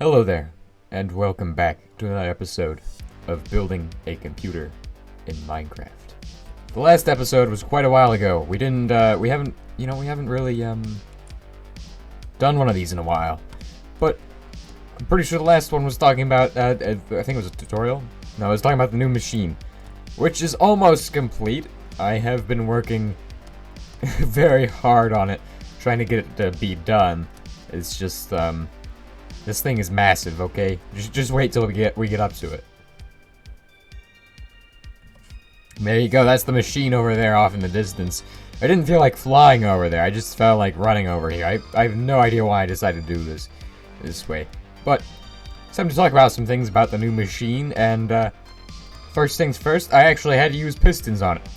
Hello there, and welcome back to another episode of Building a Computer in Minecraft. The last episode was quite a while ago. We haven't really, done one of these in a while. But I'm pretty sure the last one was talking about, I think it was a tutorial? No, it was talking about the new machine, which is almost complete. I have been working very hard on it, trying to get it to be done. It's just, this thing is massive, okay? Just wait till we get up to it. There you go, that's the machine over there off in the distance. I didn't feel like flying over there, I just felt like running over here. I have no idea why I decided to do this way. But, it's time to talk about some things about the new machine, and, first things first, I actually had to use pistons on it.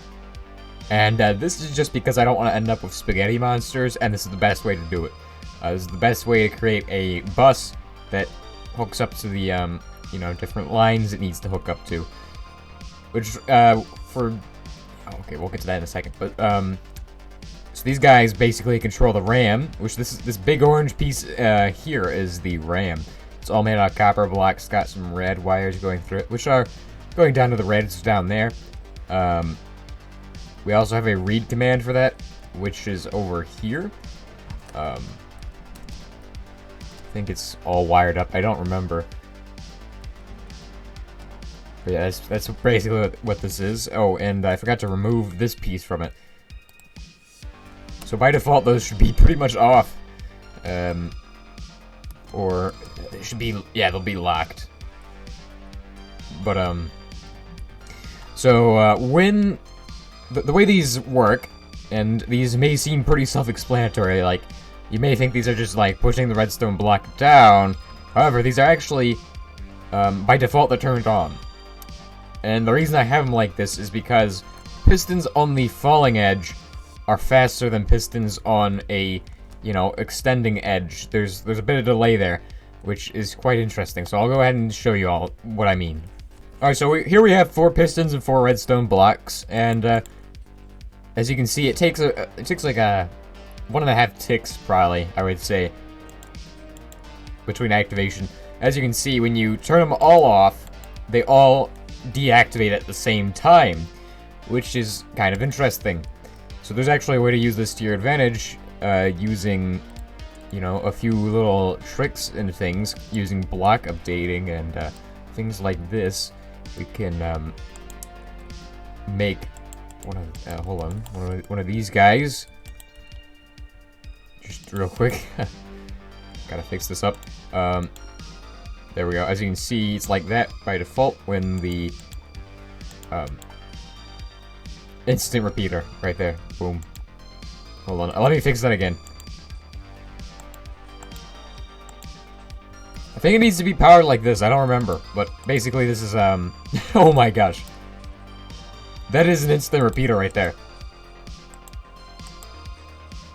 And, this is just because I don't want to end up with spaghetti monsters, and this is the best way to do it. This is the best way to create a bus that hooks up to the, different lines it needs to hook up to. Which, okay, we'll get to that in a second, but, so these guys basically control the RAM, which this big orange piece, here is the RAM. It's all made out of copper blocks, got some red wires going through it, which are going down to the reds down there. We also have a read command for that, which is over here. I think it's all wired up, I don't remember. But yeah, that's basically what this is. Oh, and I forgot to remove this piece from it. So by default, those should be pretty much off. Or they should be, yeah, they'll be locked. But, when the way these work, and these may seem pretty self-explanatory, like, you may think these are just, like, pushing the redstone block down. However, these are actually, by default, they're turned on. And the reason I have them like this is because pistons on the falling edge are faster than pistons on a, extending edge. There's a bit of delay there, which is quite interesting. So I'll go ahead and show you all what I mean. Alright, so here we have 4 pistons and 4 redstone blocks, and as you can see, it takes like a 1.5 ticks, probably, I would say, between activation. As you can see, when you turn them all off, they all deactivate at the same time, which is kind of interesting. So there's actually a way to use this to your advantage, using, a few little tricks and things, using block updating and things like this. We can make one of these guys. Just real quick, gotta fix this up. There we go. As you can see, it's like that by default when the instant repeater right there. Boom. Hold on. Let me fix that again. I think it needs to be powered like this. I don't remember, but basically this is oh my gosh. That is an instant repeater right there.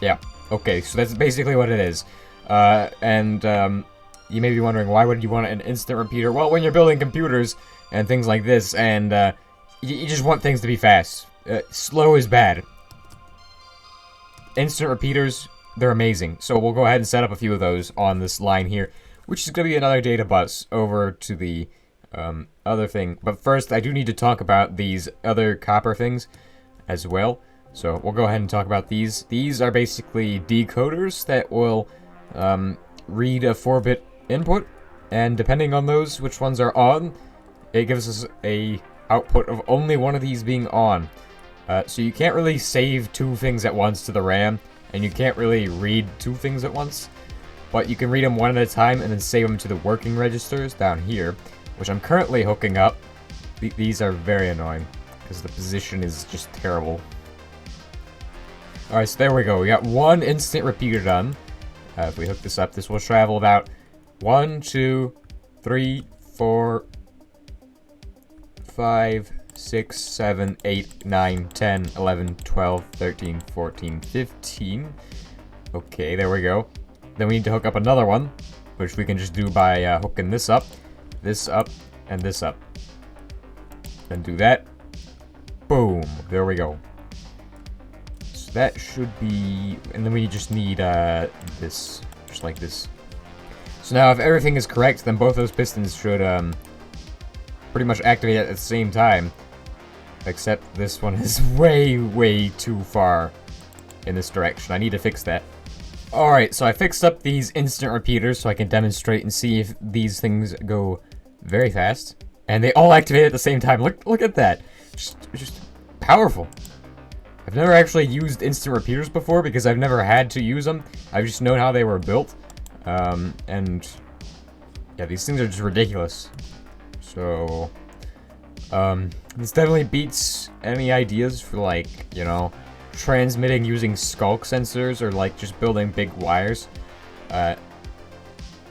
Yeah. Okay, so that's basically what it is. You may be wondering, why would you want an instant repeater? Well, when you're building computers and things like this, and you just want things to be fast. Slow is bad. Instant repeaters, they're amazing. So we'll go ahead and set up a few of those on this line here, which is going to be another data bus over to the other thing. But first, I do need to talk about these other copper things as well. So we'll go ahead and talk about these. These are basically decoders that will read a 4-bit input, and depending on those, which ones are on, it gives us a output of only one of these being on. So you can't really save 2 things at once to the RAM, and you can't really read 2 things at once, but you can read them one at a time and then save them to the working registers down here, which I'm currently hooking up. These are very annoying, because the position is just terrible. Alright, so there we go. We got 1 instant repeater done. If we hook this up, this will travel about 1, 2, 3, 4, 5, 6, 7, 8, 9, 10, 11, 12, 13, 14, 15. Okay, there we go. Then we need to hook up another one, which we can just do by hooking this up, and this up. Then do that. Boom. There we go. So that should be... And then we just need this, just like this. So now if everything is correct, then both those pistons should pretty much activate at the same time. Except this one is way too far in this direction. I need to fix that. Alright, so I fixed up these instant repeaters so I can demonstrate and see if these things go very fast. And they all activate at the same time. Look at that. Just powerful. I've never actually used instant repeaters before because I've never had to use them. I've just known how they were built. And yeah, these things are just ridiculous. So, this definitely beats any ideas for, like, you know, transmitting using skulk sensors or, like, just building big wires.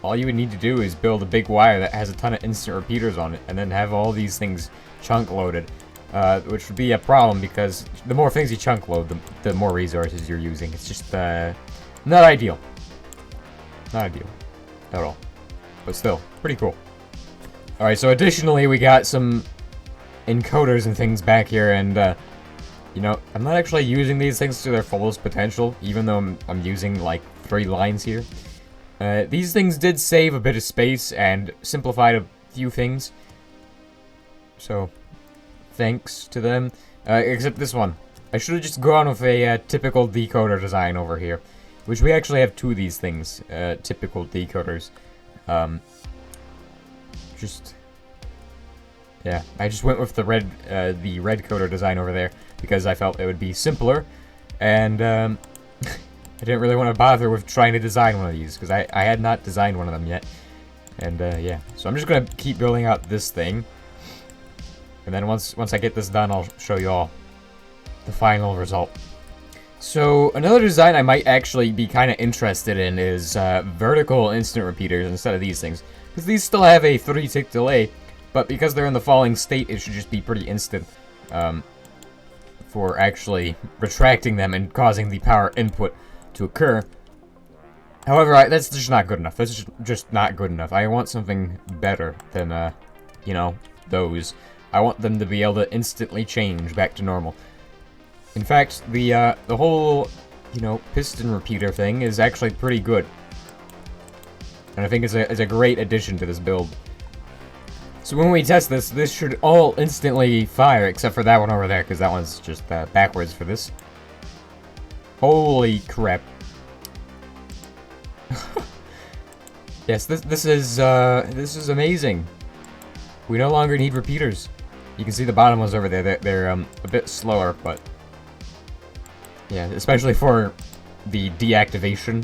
All you would need to do is build a big wire that has a ton of instant repeaters on it, and then have all these things chunk loaded, which would be a problem because the more things you chunk load, the more resources you're using. It's just, not ideal. Not ideal at all. But still, pretty cool. Alright, so additionally, we got some encoders and things back here, and, you know, I'm not actually using these things to their fullest potential, even though I'm using, like, 3 lines here. These things did save a bit of space and simplified a few things. So, thanks to them. Except this one. I should have just gone with a typical decoder design over here. Which we actually have 2 of these things. Typical decoders. Yeah, I just went with the red coder design over there because I felt it would be simpler, and I didn't really want to bother with trying to design one of these because I had not designed one of them yet, and yeah. So I'm just gonna keep building out this thing, and then once I get this done, I'll show you all the final result. So another design I might actually be kind of interested in is vertical instant repeaters instead of these things. Because these still have a 3-tick delay, but because they're in the falling state, it should just be pretty instant for actually retracting them and causing the power input to occur. However, that's just not good enough. That's just not good enough. I want something better than, you know, those. I want them to be able to instantly change back to normal. In fact, the whole, you know, piston repeater thing is actually pretty good. And I think it's a great addition to this build. So when we test this should all instantly fire, except for that one over there, because that one's just backwards for this. Holy crap. Yes, this is amazing. We no longer need repeaters. You can see the bottom ones over there. They're a bit slower, but yeah, especially for the deactivation.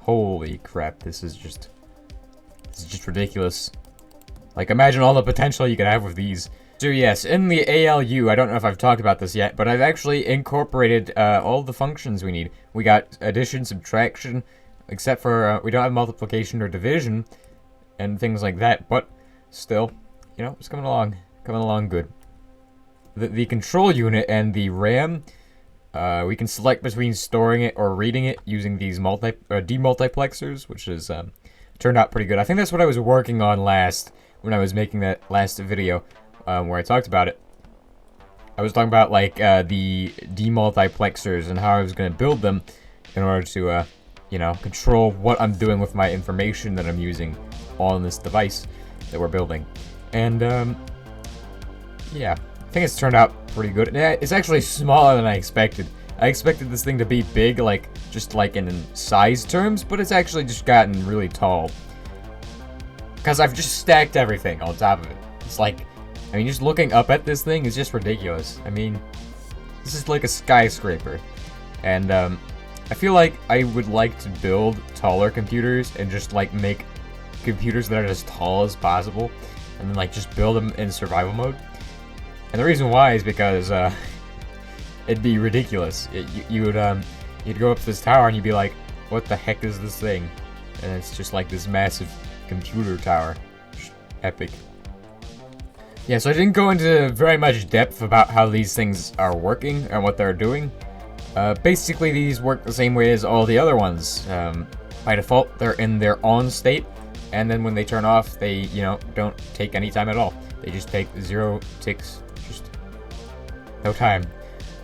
Holy crap, this is just ridiculous. Like, imagine all the potential you could have with these. So yes, in the ALU, I don't know if I've talked about this yet, but I've actually incorporated all the functions we need. We got addition, subtraction, except for we don't have multiplication or division and things like that, but still, you know, it's coming along good. The control unit and the RAM, we can select between storing it or reading it using these demultiplexers, which is turned out pretty good. I think that's what I was working on last when I was making that last video where I talked about it. I was talking about like the demultiplexers and how I was going to build them in order to, you know, control what I'm doing with my information that I'm using on this device that we're building. And yeah. I think it's turned out pretty good. Yeah, it's actually smaller than I expected. I expected this thing to be big, like, just like in size terms, but it's actually just gotten really tall. Because I've just stacked everything on top of it. It's like, I mean, just looking up at this thing is just ridiculous. I mean, this is like a skyscraper. And, I feel like I would like to build taller computers and just, like, make computers that are as tall as possible. And then, like, just build them in survival mode. And the reason why is because, it'd be ridiculous. You'd go up to this tower and you'd be like, what the heck is this thing? And it's just like this massive computer tower. Epic. Yeah, so I didn't go into very much depth about how these things are working and what they're doing. Basically, these work the same way as all the other ones. By default, they're in their on state, and then when they turn off, they, you know, don't take any time at all. They just take 0 ticks. Just no time.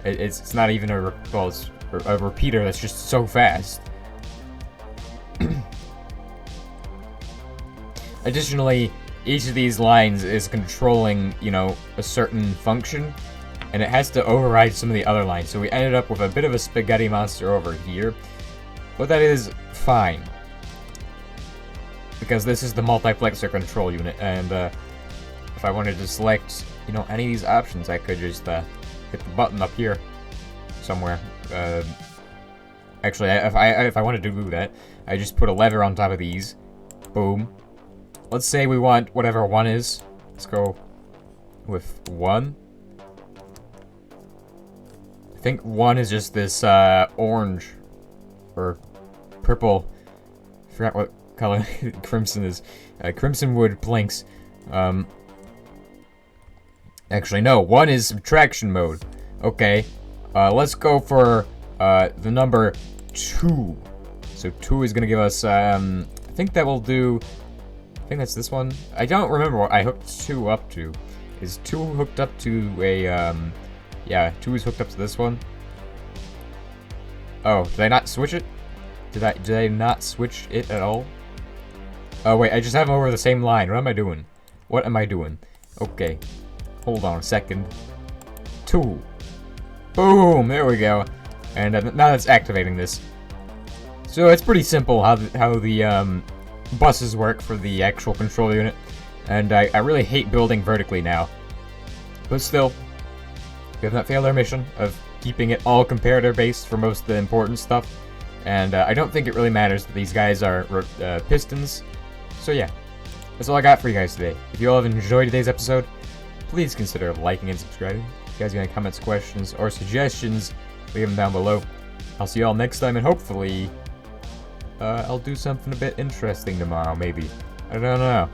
It's not even a repeater that's just so fast. Additionally, each of these lines is controlling, you know, a certain function, and it has to override some of the other lines. So we ended up with a bit of a spaghetti monster over here, but that is fine, because this is the multiplexer control unit, and if I wanted to select, you know, any of these options, I could just hit the button up here somewhere. Actually, if I wanted to do that, I just put a lever on top of these. Boom. Let's say we want whatever 1 is. Let's go with 1. I think 1 is just this orange or purple. I forgot what color crimson is. Crimson wood planks. Actually, no. 1 is subtraction mode. Okay. Let's go for the number 2. So 2 is gonna give us. I think that will do. I think that's this one. I don't remember what I hooked 2 up to. Is 2 hooked up to a, yeah, 2 is hooked up to this one. Oh, did I not switch it? Did I not switch it at all? Oh, wait, I just have them over the same line. What am I doing? What am I doing? Okay. Hold on a second. 2. Boom! There we go. And now it's activating this. So it's pretty simple how the buses work for the actual control unit, and I really hate building vertically now, but still, we have not failed our mission of keeping it all comparator based for most of the important stuff, and I don't think it really matters that these guys are pistons. So yeah, that's all I got for you guys today. If you all have enjoyed today's episode, please consider liking and subscribing. If you guys have any comments, questions, or suggestions, leave them down below. I'll see you all next time, and hopefully I'll do something a bit interesting tomorrow, maybe. I don't know.